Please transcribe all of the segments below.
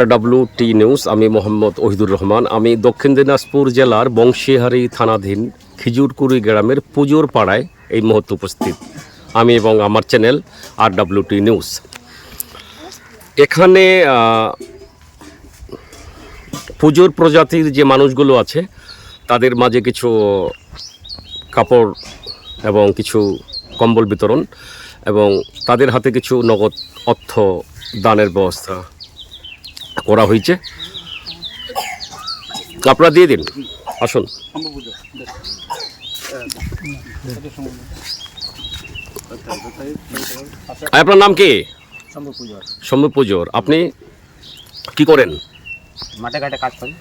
RWT news. আমি মোহাম্মদ ওহিদুর রহমান। আমি দক্ষিণ দিনাজপুর জেলার বংশীহারি থানাধীন খিজুরকুড়ি গ্রামের পুজোর পাড়ায় এই মুহূর্তে উপস্থিত, আমি এবং আমার চ্যানেল RWT নিউজ। এখানে পুজোর প্রজাতির যে মানুষগুলো আছে তাদের মাঝে কিছু কাপড় এবং কিছু কম্বল বিতরণ এবং তাদের হাতে কিছু নগদ অর্থ দানের ব্যবস্থা করা হয়েছে। আপনারা দিয়ে দিন, আসুন। আপনার নাম কি? শম্ভু পুজোর। আপনি কি করেন? মাঠে ঘাটে কাজ করেন।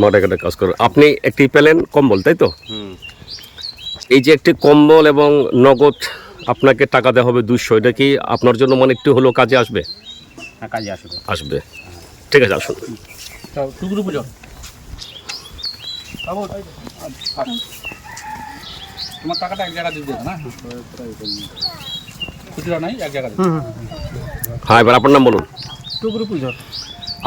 মাঠে ঘাটে কাজ করেন। আপনি একটি পেলেন কম্বল, তাই তো? এই যে একটি কম্বল এবং নগদ আপনাকে টাকা দেওয়া হবে 200, এটা কি আপনার জন্য মানে একটু হলেও কাজে আসবে? হ্যাঁ, কাজে আসবে। আসবে, ঠিক আছে, আসুন। তোমার টাকাটা এক জায়গায় দিয়ে দেবে না, খুচরা নাই, এক জায়গায়। হ্যাঁ, এবার আপনার নাম বলুন। টুকরো পুজোর।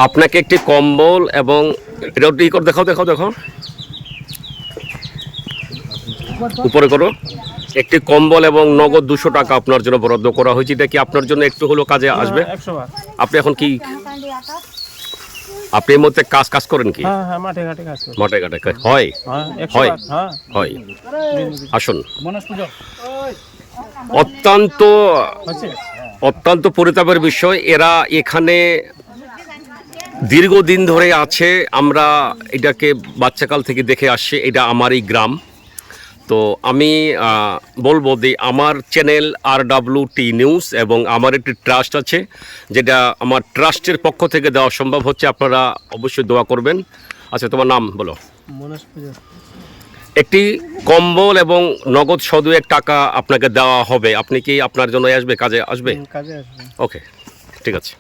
আপনাকে একটি কম্বল এবং এটা ই করে দেখাও দেখাও দেখাও, উপরে করো। একটি কম্বল এবং নগদ 200 টাকা আপনার জন্য বরাদ্দ করা হয়েছে। এটা কি আপনার জন্য একটু হলেও কাজে আসবে? আপনি এখন কি, আপনি এই মধ্যে কাজ করেন কি? মাঠে ঘাটে কাজ করেন। মাঠে ঘাটে হয়? হয়, হয়। আসুন। অত্যন্ত পরিতাপের বিষয়, এরা এখানে দীর্ঘদিন ধরে আছে। আমরা এটাকে বাচ্চাকাল থেকে দেখে আসছি। এটা আমারই গ্রাম। তো আমি বলবো যে আমার চ্যানেল RWT নিউজ এবং আমার একটি ট্রাস্ট আছে, যেটা আমার ট্রাস্টের পক্ষ থেকে দেওয়া সম্ভব হচ্ছে। আপনারা অবশ্যই দোয়া করবেন। আচ্ছা, তোমার নাম বলো। একটি কম্বল এবং নগদ 100 টাকা আপনাকে দেওয়া হবে। আপনি কি আপনার জন্য আসবে, কাজে আসবে? ওকে, ঠিক আছে।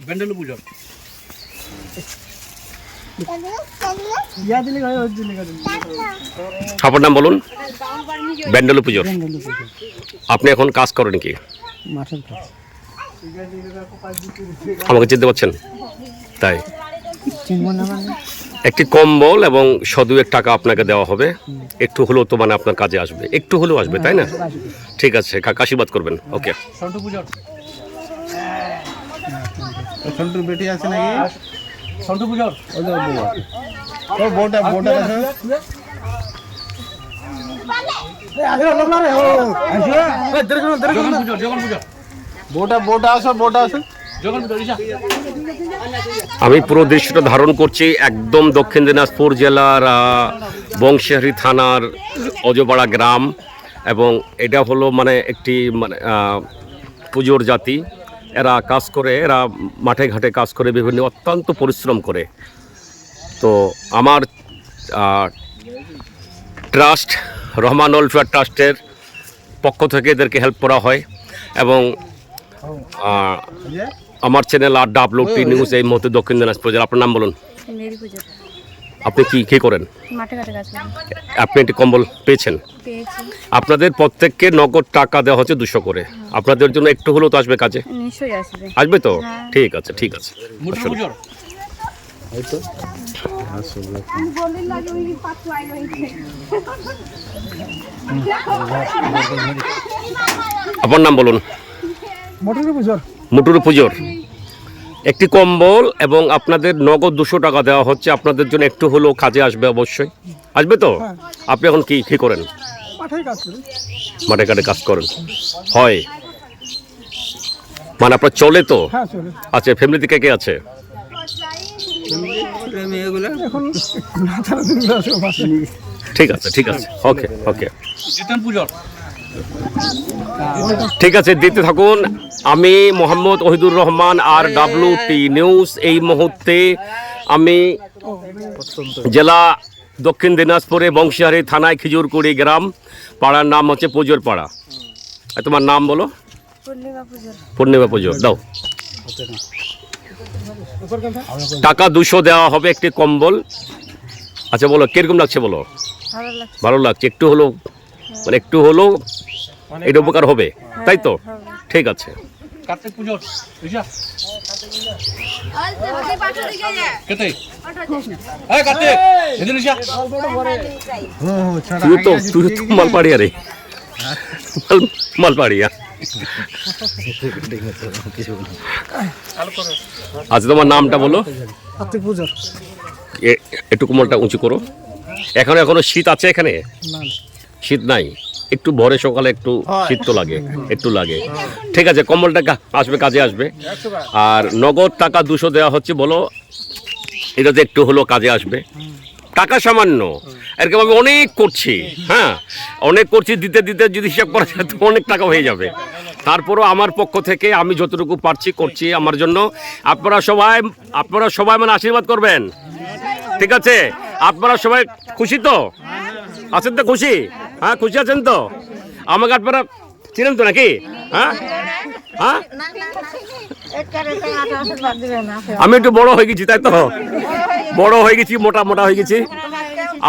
আপনার নাম বলুন। ব্যান্ডেলু পুজোর। আপনি এখন কাজ করেন কি? আমাকে চিনতে পারছেন? তাই। একটি কম্বল এবং 100 টাকা আপনাকে দেওয়া হবে। একটু হলেও তো মানে আপনার কাজে আসবে, একটু হলেও আসবে, তাই না? ঠিক আছে, আশীর্বাদ করবেন। ওকে। সন্টুর বেটি আছে নাকি? সন্টু পুজোর। বোটা আছে। আমি পুরো দৃশ্যটা ধারণ করছি। একদম দক্ষিণ দিনাজপুর জেলার বংশীহারি থানার অজপাড়া গ্রাম, এবং এটা হলো মানে একটি মানে পুজোর জাতি। এরা কাজ করে, এরা মাঠে ঘাটে কাজ করে, বিভিন্ন অত্যন্ত পরিশ্রম করে। তো আমার ট্রাস্ট রহমান ওয়েলফেয়ার ট্রাস্টের পক্ষ থেকে এদেরকে হেল্প করা হয়। এবং আমার চ্যানেল RWT নিউজ এই মুহূর্তে দক্ষিণ দিনাজপুর জেলা। আপনার নাম বলুন। আপনি কি করেন? আপনি একটি কম্বল পেয়েছেন? আপনাদের প্রত্যেককে নগদ টাকা দেওয়া হচ্ছে 200 করে। আপনাদের জন্য একটু হলেও তো আসবে কাজে? আসবে তো? ঠিক আছে, ঠিক আছে। আপনার নাম বলুন। মুটুরু পুজোর। একটি কম্বল এবং আপনাদের নগদ 200 টাকা দেওয়া হচ্ছে। আপনাদের জন্য একটু হলেও কাজে আসবে, অবশ্যই আসবে তো? আপনি এখন কি করেন? মাঠে ঘাটে কাজ করেন। হয় মানে আপনার চলে তো? আচ্ছা, ফ্যামিলিতে কে আছে? ঠিক আছে, ঠিক আছে। ওকে, ওকে, ঠিক আছে, দিতে থাকুন। আমি মোহাম্মদ ওহিদুর রহমান, RWT নিউজ। এই মুহূর্তে আমি জেলা দক্ষিণ দিনাজপুরে বংশীহারি থানায় খিজুরকুড়ি গ্রাম, পাড়ার নাম হচ্ছে পুজোর পাড়া। তোমার নাম বলো। পূর্ণিমা পুজোর। দাও টাকা 200 দেওয়া হবে, একটি কম্বল। আচ্ছা, বলো কিরকম লাগছে? বলো। ভালো লাগছে। একটু হলেও মানে একটু হলেও এটা উপকার হবে, তাই তো? ঠিক আছে। কেতে এই কাতে এদিন এসে তুই তো মালপাড়িয়া রে, মালপাড়িয়া। আচ্ছা, তোমার নামটা বলো। একটু কোমলটা উঁচু করো। এখনো শীত আছে এখানে? শীত নাই, একটু ভোরে সকালে একটু শীত তো লাগে, একটু লাগে। ঠিক আছে, কম্বলটা আসবে, কাজে আসবে। আর নগদ টাকা 200 দেওয়া হচ্ছে, বলো এটাতে একটু হলো কাজে আসবে। টাকা সামান্য, এরকম আমি অনেক করছি, হ্যাঁ অনেক করছি, দিতে দিতে যদি হিসাব করা যায় তো অনেক টাকা হয়ে যাবে। তারপরও আমার পক্ষ থেকে আমি যতটুকু পারছি করছি আমার জন্য। আপনারা সবাই মানে আশীর্বাদ করবেন, ঠিক আছে? আপনারা সবাই খুশি তো আছেন তো? খুশি? হ্যাঁ, খুশি আছেন তো? আমাকে আপনারা চিনেন তো নাকি? হ্যাঁ হ্যাঁ, আমি একটু বড় হয়ে গেছি, তাই তো? বড় হয়ে গেছি, মোটা হয়ে গেছি।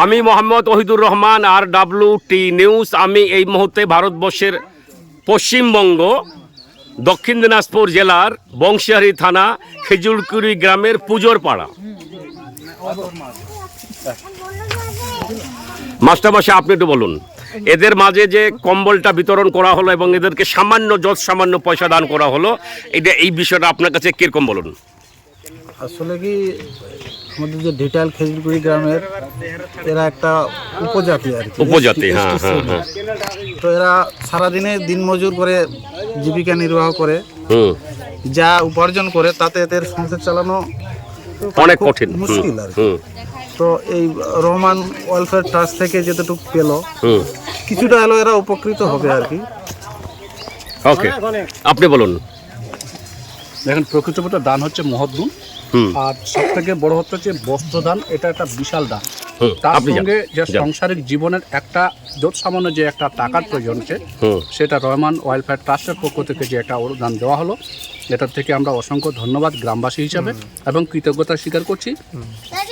আমি মোহাম্মদ ওহিদুর রহমান, RWT নিউজ। আমি এই মুহূর্তে ভারতবর্ষের পশ্চিমবঙ্গ দক্ষিণ দিনাজপুর জেলার বংশিয়ারি থানা খেজুরকুড়ি গ্রামের পুজোর পাড়া। মাস্টারমশাই, আপনি একটু বলুন, এদের মাঝে যে কম্বলটা বিতরণ করা হলো এবং এদেরকে সামান্য পয়সা দান করা হলো, এই বিষয়টা আপনার কাছে কিরকম বলুন? আসলে কি আমাদের যে ডিটেল খেজুরগুড়ি গ্রামের এরা একটা উপজাতি আর কি, উপজাতি, হ্যাঁ হ্যাঁ হ্যাঁ। তো এরা সারাদিনে দিনমজুর করে জীবিকা নির্বাহ করে, হুম, যা উপার্জন করে তাতে এদের সংসার চালানো অনেক খুব কঠিন। মুশকিল আর কি। হুম তো এই রহমান ওয়েলফেয়ার ট্রাস্ট থেকে যেটুকু পেলো হুম, কিছুটা হলেও এরা উপকৃত হবে আর কি। ওকে, আপনি বলুন। দেখেন, প্রকৃতপক্ষে দান হচ্ছে মহৎ গুণ। হুম আর সব থেকে বড় হচ্ছে বস্ত্রদান, এটা একটা বিশাল দান। হুম, তার আপনি যান, সঙ্গে যে যান। সাংসারিক জীবনের একটা সামান্য যে একটা টাকার প্রয়োজন হচ্ছে, হুম, সেটা রহমান ওয়েলফেয়ার ট্রাস্টের পক্ষ থেকে যে একটা অনুদান দেওয়া হলো, এটার থেকে আমরা অসংখ্য ধন্যবাদ গ্রামবাসী হিসাবে এবং কৃতজ্ঞতা স্বীকার করছি।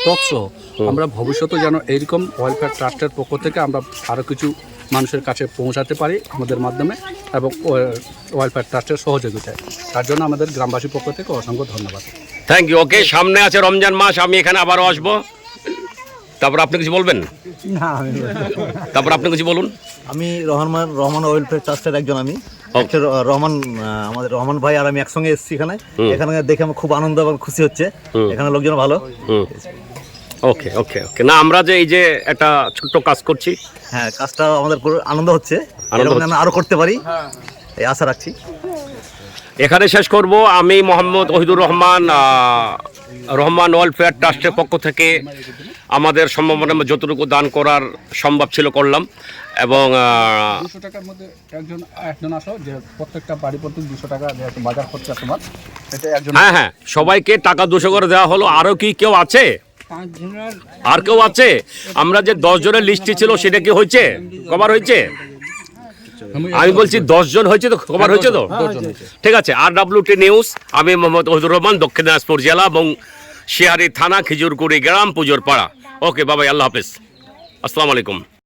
তৎসহ আমরা ভবিষ্যতে যেন এইরকম ওয়েলফেয়ার ট্রাস্টের পক্ষ থেকে আমরা আরও কিছু মানুষের কাছে পৌঁছাতে পারি আমাদের মাধ্যমে এবং ওয়েলফেয়ার ট্রাস্টের সহযোগিতায়। তার জন্য আমাদের গ্রামবাসীর পক্ষ থেকে অসংখ্য ধন্যবাদ। Thank you. ওকে, সামনে আছে রমজান মাস, আমি এখানে আবারও আসবো। তারপর আপনি কিছু বলবেন? তারপর আপনি কিছু বলুন। আমি রহমান ওয়েলফেয়ার ট্রাস্টের একজন। আমি Okay. আমাদের রহমান ভাই আর আমি একসঙ্গে এসেছি এখানে। এখানে দেখে আমার খুব আনন্দ এবং খুশি হচ্ছে। এখানে লোকজন ভালো। ওকে ওকে ওকে। না, আমরা যে এই যে একটা ছোট্ট কাজ করছি, হ্যাঁ, কাজটা আমাদের খুব আনন্দ হচ্ছে। আনন্দ এরকম হচ্ছে। যেন আরো করতে পারি এই আশা রাখছি। এখানে শেষ করব। আমি মোহাম্মদ ওহিদুর রহমান, রহমান ওয়েলফেয়ার ট্রাস্টের পক্ষ থেকে আমাদের সম্ভাবনা যতটুকু দান করার সম্ভব ছিল করলাম। এবং 200 টাকার মধ্যে একজন আসো, যে প্রত্যেকটা বাড়ি প্রতি 200 টাকা যেহেতু বাজার খরচা তোমার, এটা একজন। হ্যাঁ হ্যাঁ, সবাইকে টাকা 200 করে দেওয়া হলো। আরও কি কেউ আছে? আর কেউ আছে? আমরা যে 10 জনের লিস্টে ছিল সেটা কি হয়েছে, কভার হয়েছে? আমি বলছি 10 জন হয়েছে তো, কভার হয়েছে তো? ঠিক আছে। RWT নিউজ, আমি মোহাম্মদ ওহিদুর রহমান, দক্ষিণ দিনাজপুর জেলা এবং শিয়ারি থানা খেজুরকুড়ি গ্রাম পুজোর পাড়া। ওকে বাবাই, আল্লাহ হাফেজ, আসসালামু আলাইকুম।